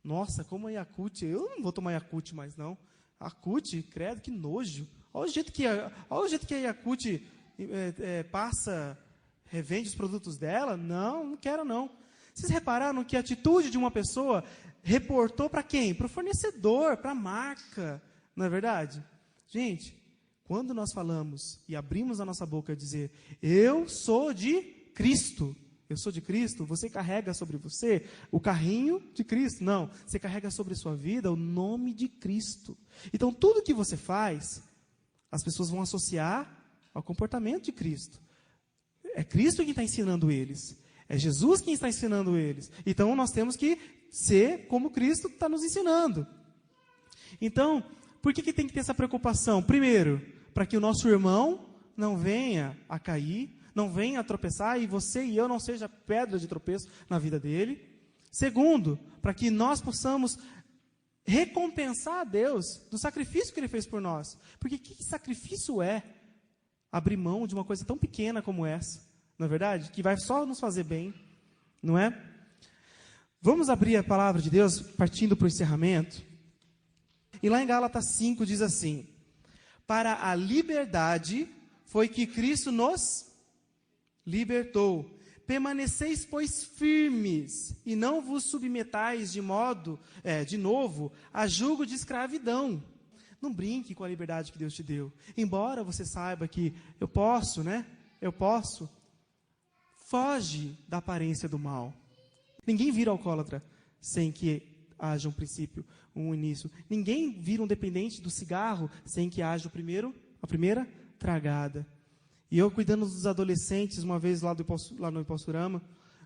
Nossa, como a Yakult, eu não vou tomar Yakult mais não. Yakult, credo, que nojo. Olha o jeito que a Yakult revende os produtos dela. Não quero não. Vocês repararam que a atitude de uma pessoa reportou para quem? Para o fornecedor, para a marca. Não é verdade? Gente, quando nós falamos e abrimos a nossa boca a dizer, eu sou de Cristo, você carrega sobre você o carrinho de Cristo. Não, você carrega sobre a sua vida o nome de Cristo. Então, tudo que você faz, as pessoas vão associar ao comportamento de Cristo. É Cristo quem está ensinando eles. É Jesus quem está ensinando eles. Então, nós temos que ser como Cristo está nos ensinando. Então, por que tem que ter essa preocupação? Primeiro, Para que o nosso irmão não venha a cair, não venha a tropeçar, e você e eu não seja pedra de tropeço na vida dele. Segundo, para que nós possamos recompensar a Deus do sacrifício que Ele fez por nós. Porque que sacrifício é abrir mão de uma coisa tão pequena como essa? Não é verdade? Que vai só nos fazer bem, não é? Vamos abrir a palavra de Deus partindo para o encerramento. E lá em Gálatas 5 diz assim: para a liberdade foi que Cristo nos libertou. Permaneceis, pois, firmes, e não vos submetais de novo, a jugo de escravidão. Não brinque com a liberdade que Deus te deu. Embora você saiba que eu posso, né? Eu posso. Foge da aparência do mal. Ninguém vira alcoólatra sem que haja um princípio, um início. Ninguém vira um dependente do cigarro sem que haja a primeira tragada. E eu cuidando dos adolescentes, uma vez lá no Iposturama,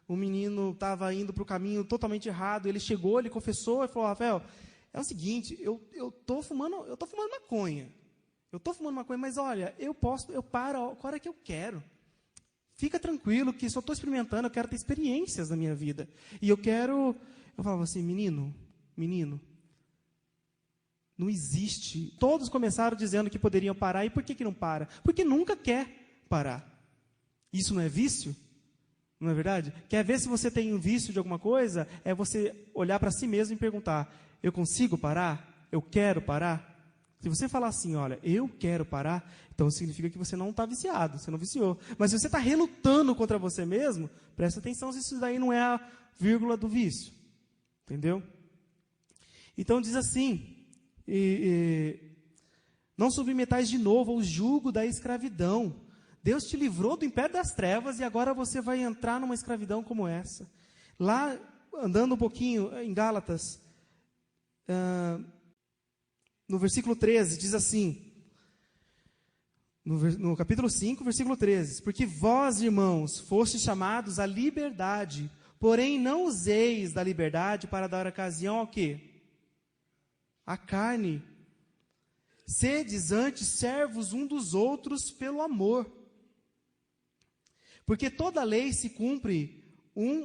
um menino estava indo para o caminho totalmente errado. Ele chegou, ele confessou e falou: Rafael, é o seguinte, eu tô fumando maconha. Eu estou fumando maconha, mas olha, eu paro a hora que eu quero. Fica tranquilo que só estou experimentando, eu quero ter experiências na minha vida. E eu falava assim: menino, não existe. Todos começaram dizendo que poderiam parar, e por que não para? Porque nunca quer parar. Isso não é vício? Não é verdade? Quer ver se você tem um vício de alguma coisa? É você olhar para si mesmo e perguntar: eu consigo parar? Eu quero parar? Se você falar assim: olha, eu quero parar, então significa que você não está viciado, você não viciou. Mas se você está relutando contra você mesmo, presta atenção se isso daí não é a vírgula do vício. Entendeu? Então diz assim: não submetais de novo ao jugo da escravidão. Deus te livrou do império das trevas e agora você vai entrar numa escravidão como essa. Lá, andando um pouquinho em Gálatas, no versículo 13, diz assim, no capítulo 5, versículo 13: porque vós, irmãos, fostes chamados à liberdade, porém não useis da liberdade para dar ocasião ao quê? A carne. Sedes antes servos um dos outros pelo amor. Porque toda lei se cumpre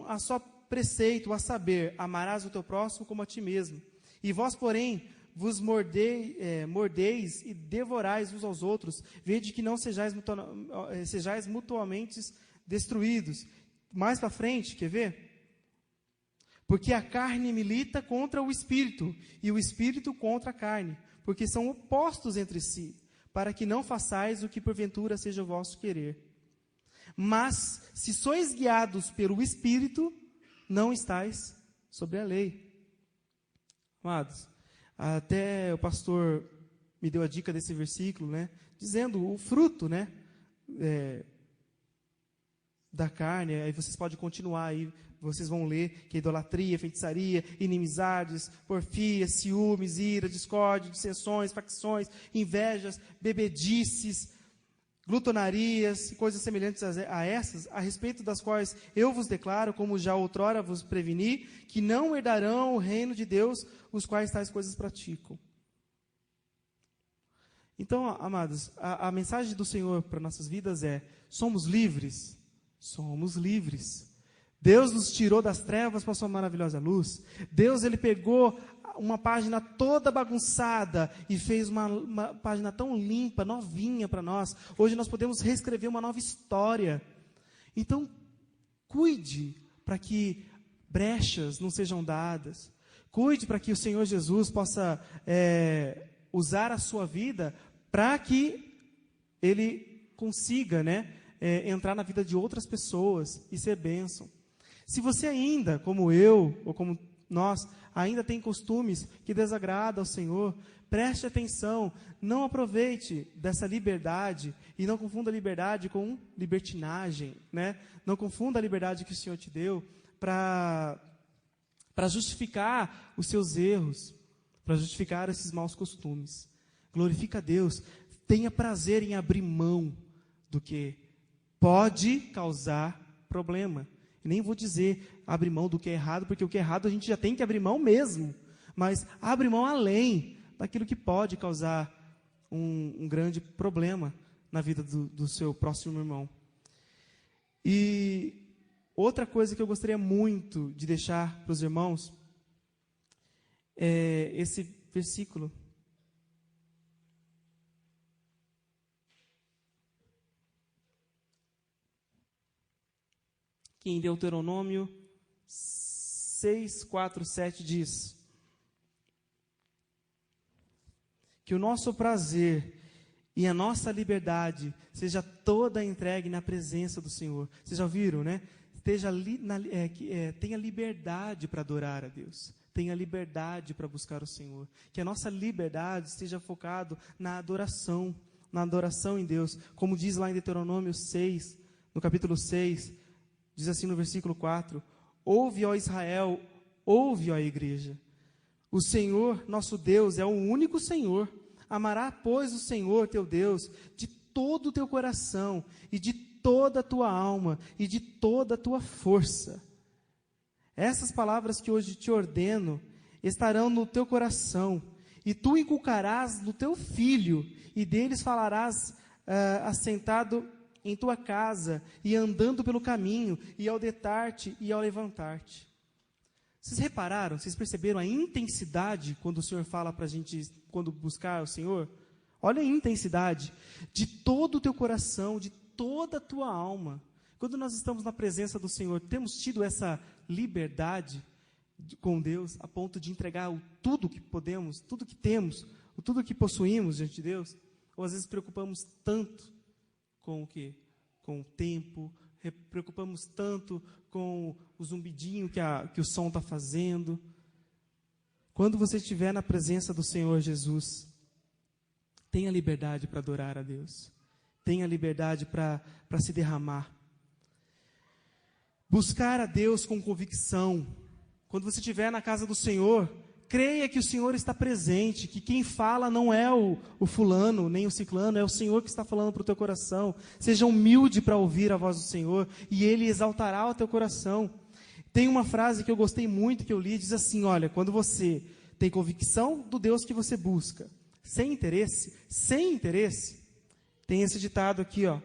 a só preceito, a saber, amarás o teu próximo como a ti mesmo. E vós, porém, vos mordeis e devorais uns aos outros, vede que não sejais mutuamente destruídos. Mais para frente, quer ver? Porque a carne milita contra o espírito, e o espírito contra a carne, porque são opostos entre si, para que não façais o que porventura seja o vosso querer. Mas, se sois guiados pelo Espírito, não estáis sobre a lei. Amados, até o pastor me deu a dica desse versículo, né? Dizendo o fruto, né? Da carne. Aí vocês podem continuar aí, vocês vão ler que é idolatria, feitiçaria, inimizades, porfia, ciúmes, ira, discórdia, dissensões, facções, invejas, bebedices, glutonarias e coisas semelhantes a essas, a respeito das quais eu vos declaro, como já outrora vos preveni, que não herdarão o reino de Deus os quais tais coisas praticam. Então, amados, a mensagem do Senhor para nossas vidas é: somos livres? Somos livres. Deus nos tirou das trevas para a sua maravilhosa luz. Deus, Ele pegou uma página toda bagunçada e fez uma página tão limpa, novinha para nós. Hoje nós podemos reescrever uma nova história. Então, cuide para que brechas não sejam dadas. Cuide para que o Senhor Jesus possa usar a sua vida para que Ele consiga, entrar na vida de outras pessoas e ser bênção. Se você ainda, como eu, ou como nós, ainda tem costumes que desagradam ao Senhor, preste atenção, não aproveite dessa liberdade e não confunda a liberdade com libertinagem, Não confunda a liberdade que o Senhor te deu para justificar os seus erros, para justificar esses maus costumes. Glorifica a Deus, tenha prazer em abrir mão do que pode causar problema. E nem vou dizer abrir mão do que é errado, porque o que é errado a gente já tem que abrir mão mesmo. Mas abre mão além daquilo que pode causar um grande problema na vida do seu próximo irmão. E outra coisa que eu gostaria muito de deixar para os irmãos é esse versículo. Que em Deuteronômio 6, 4, 7 diz: que o nosso prazer e a nossa liberdade seja toda entregue na presença do Senhor. Vocês já ouviram, né? Tenha liberdade para adorar a Deus. Tenha liberdade para buscar o Senhor. Que a nossa liberdade esteja focado na adoração em Deus. Como diz lá em Deuteronômio 6, no capítulo 6, diz assim no versículo 4: ouve, ó Israel, ouve, ó igreja. O Senhor, nosso Deus, é o único Senhor. Amará, pois, o Senhor teu Deus de todo o teu coração e de toda a tua alma e de toda a tua força. Essas palavras que hoje te ordeno estarão no teu coração, e tu inculcarás no teu filho, e deles falarás assentado em tua casa, e andando pelo caminho, e ao deitar-te e ao levantar-te. Vocês repararam, vocês perceberam a intensidade quando o Senhor fala para a gente, quando buscar o Senhor? Olha a intensidade, de todo o teu coração, de toda a tua alma. Quando nós estamos na presença do Senhor, temos tido essa liberdade com Deus, a ponto de entregar tudo que podemos, tudo que temos, tudo que possuímos diante de Deus? Ou às vezes preocupamos tanto com o quê? Com o tempo, preocupamos tanto com o zumbidinho que o som está fazendo. Quando você estiver na presença do Senhor Jesus, tenha liberdade para adorar a Deus. Tenha liberdade para se derramar. Buscar a Deus com convicção. Quando você estiver na casa do Senhor, creia que o Senhor está presente, que quem fala não é o fulano, nem o ciclano, é o Senhor que está falando para o teu coração. Seja humilde para ouvir a voz do Senhor, e Ele exaltará o teu coração. Tem uma frase que eu gostei muito, que eu li, diz assim: olha, quando você tem convicção do Deus que você busca, sem interesse, tem esse ditado aqui, ó: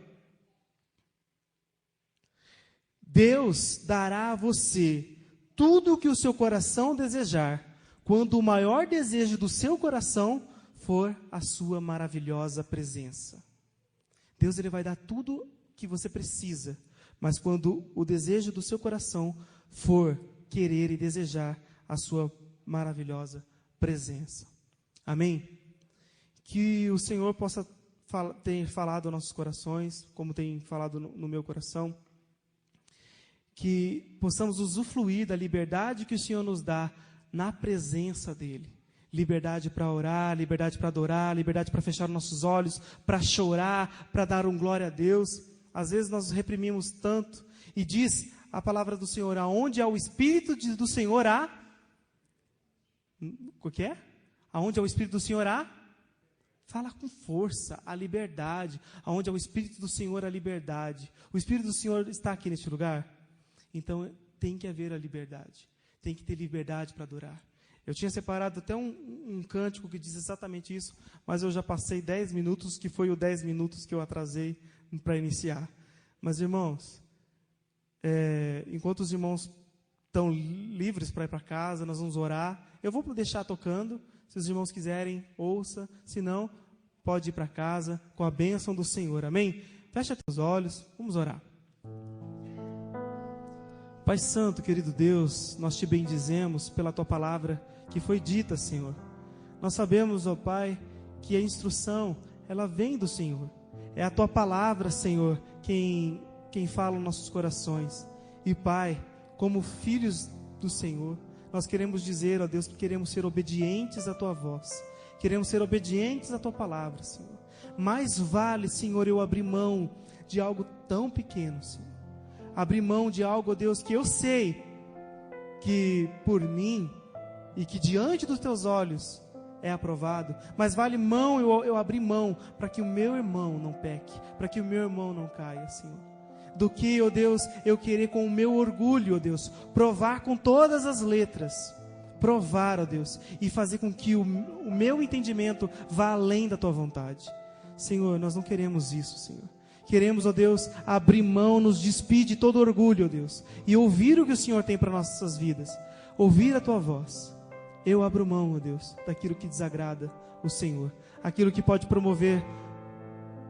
Deus dará a você tudo o que o seu coração desejar, quando o maior desejo do seu coração for a sua maravilhosa presença. Deus, Ele vai dar tudo que você precisa, mas quando o desejo do seu coração for querer e desejar a sua maravilhosa presença. Amém? Que o Senhor possa ter falado aos nossos corações, como tem falado no meu coração, que possamos usufruir da liberdade que o Senhor nos dá na presença dEle. Liberdade para orar, liberdade para adorar, liberdade para fechar nossos olhos, para chorar, para dar glória a Deus. Às vezes nós reprimimos tanto, e diz a palavra do Senhor: aonde há o Espírito do Senhor há... O que é? Aonde há o Espírito do Senhor há... Fala com força, a liberdade. Aonde há o Espírito do Senhor há liberdade. O Espírito do Senhor está aqui neste lugar? Então tem que haver a liberdade. Tem que ter liberdade para adorar. Eu tinha separado até um cântico que diz exatamente isso, mas eu já passei 10 minutos, que foi o 10 minutos que eu atrasei para iniciar. Mas, irmãos, enquanto os irmãos estão livres para ir para casa, nós vamos orar. Eu vou deixar tocando, se os irmãos quiserem, ouça. Se não, pode ir para casa com a bênção do Senhor. Amém? Fecha os olhos, vamos orar. Pai Santo, querido Deus, nós te bendizemos pela Tua palavra que foi dita, Senhor. Nós sabemos, ó Pai, que a instrução, ela vem do Senhor. É a Tua palavra, Senhor, quem fala nos nossos corações. E Pai, como filhos do Senhor, nós queremos dizer, ó Deus, que queremos ser obedientes à Tua voz. Queremos ser obedientes à Tua palavra, Senhor. Mais vale, Senhor, eu abrir mão de algo tão pequeno, Senhor. Abrir mão de algo, ó Deus, que eu sei que por mim e que diante dos Teus olhos é aprovado, mas vale mão eu abrir mão para que o meu irmão não peque, para que o meu irmão não caia, Senhor. Do que, ó Deus, eu querer com o meu orgulho, ó Deus, provar com todas as letras provar, ó Deus, e fazer com que o meu entendimento vá além da tua vontade. Senhor, nós não queremos isso, Senhor. Queremos, ó Deus, abrir mão, nos despir de todo orgulho, ó Deus, e ouvir o que o Senhor tem para nossas vidas, ouvir a tua voz. Eu abro mão, ó Deus, daquilo que desagrada o Senhor, aquilo que pode promover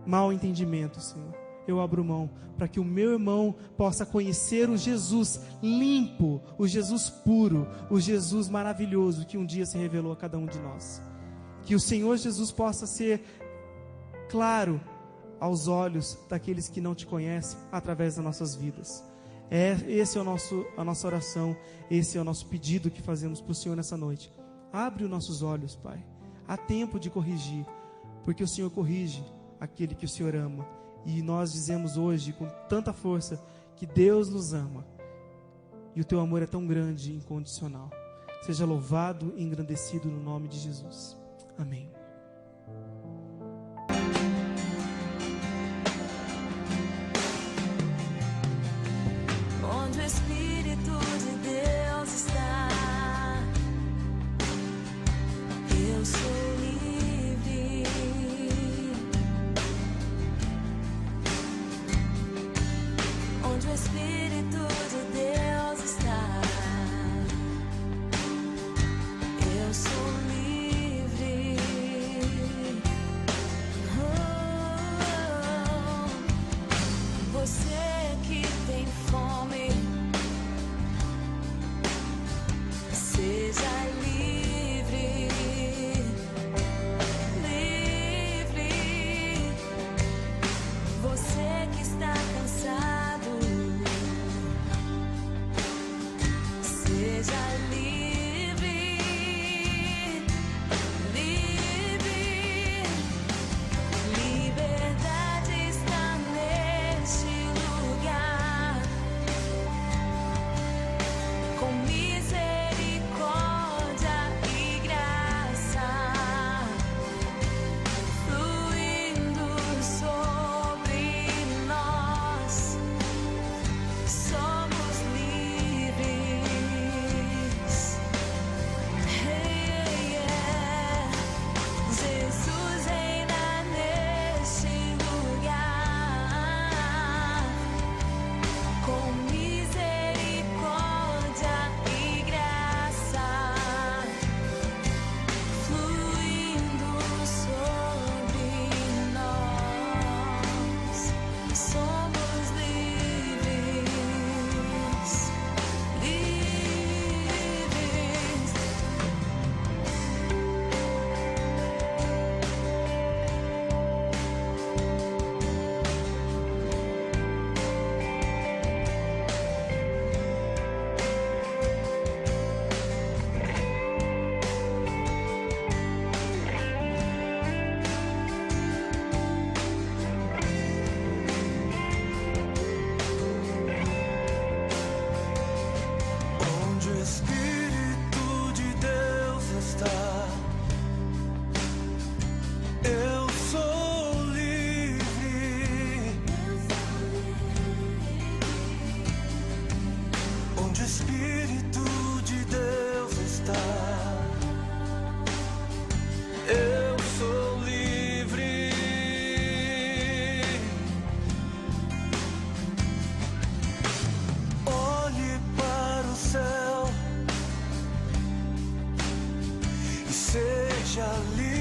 mau entendimento, Senhor. Eu abro mão para que o meu irmão possa conhecer o Jesus limpo, o Jesus puro, o Jesus maravilhoso que um dia se revelou a cada um de nós. Que o Senhor Jesus possa ser claro aos olhos daqueles que não te conhecem através das nossas vidas. Esse é a nossa oração, esse é o nosso pedido que fazemos para o Senhor nessa noite. Abre os nossos olhos, Pai. Há tempo de corrigir, porque o Senhor corrige aquele que o Senhor ama. E nós dizemos hoje com tanta força que Deus nos ama. E o teu amor é tão grande e incondicional. Seja louvado e engrandecido no nome de Jesus. Amém. Onde o Espírito de Deus está, eu sou livre. Onde o Espírito de Deus está, eu sou livre. Você que tem fome, seja livre, livre. Você que está cansado, seja livre, livre. Liberdade está neste lugar, com misericórdia e graça fluindo sobre nós. Somos livres. Hey, yeah. Jesus reina neste lugar, com misericórdia e graça fluindo sobre nós. Somos livres, livres. Onde o Espírito de Deus está, eu sou livre. Onde o Espírito de Deus está, eu sou livre. Olhe para o céu e seja livre.